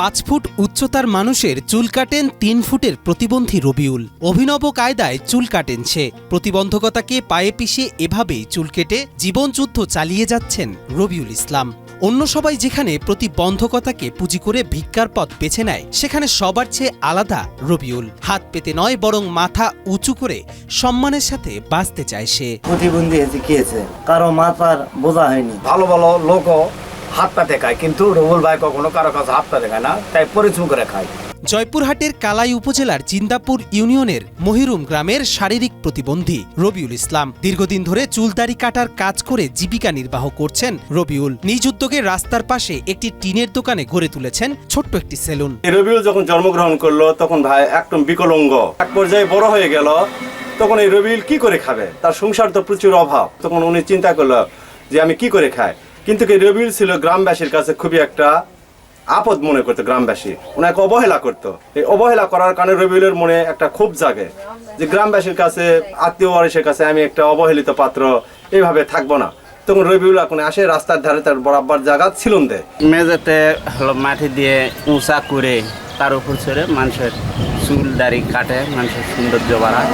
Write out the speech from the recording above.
5 foot উচ্চতার মানুষের চুল কাটেন 3 ফুটের প্রতিবন্ধী রবিউল। অভিনব কায়দায় চুল কাটেন সে। প্রতিবন্ধকতাকে পায়ে পিষে এভাবেই চুল কেটে জীবনযুদ্ধ চালিয়ে যাচ্ছেন রবিউল ইসলাম। অন্য সবাই যেখানে প্রতিবন্ধকতাকে পুঁজি করে ভিক্ষার পথ বেছে নেয়, সেখানে সবার চেয়ে আলাদা রবিউল। হাত পেতে নয়, বরং মাথা উঁচু করে সম্মানের সাথে বাঁচতে চায় সে। প্রতিবন্ধী হয়েছে কি হয়েছে, কারো মাথার বোঝা হয়নি। ভালো ভালো লোকও হাত পা দেখায়, কিন্তু রবুল ভাই কখনো কারো কাছে হাত পা দেখায় না, তাই পরিশ্রম করে খায়। জয়পুরহাটের কালাই উপজেলার জিন্দাপুর ইউনিয়নের মহিরুম গ্রামের শারীরিক প্রতিবন্ধী রবিউল ইসলাম। দীর্ঘদিন ধরে চুলদাড়ি কাটার কাজ করে জীবিকা নির্বাহ করছেন রবিউল। নিজ উদ্যোগে রাস্তার পাশে একটি টিনের দোকানে গড়ে তুলেছেন ছোট্ট একটি সেলুন। রবিউল যখন জন্মগ্রহণ করলো তখন ভাই একদম বিকলাঙ্গ। এক পর্যায়ে বড় হয়ে গেল, তখন এই রবিউল কি করে খাবে? তার সংসার তো প্রচুর অভাব। তখন উনি চিন্তা করলো যে আমি কি করে খাই। কিন্তু এই রবিউল ছিল গ্রামবাসীর কাছে খুবই একটা আপদ মনে করতো। গ্রামবাসী ওনাকে অবহেলা করতো। এই অবহেলা করার কারণে রবিউলের মনে একটা ক্ষোভ জাগে যে গ্রামবাসীর কাছে, আত্মীয় ওয়ারিসের কাছে আমি একটা অবহেলিত পাত্র, এইভাবে থাকবো না। তখন রবিউল এখন আসে, রাস্তার ধারে তার বরাবর জায়গা ছিলন দেয়, মেঝেতে মাটি দিয়ে উঁচা করে তার উপর ছেড়ে মানুষের চুল দাড়ি কাটে, মানুষের সৌন্দর্য বাড়ায়।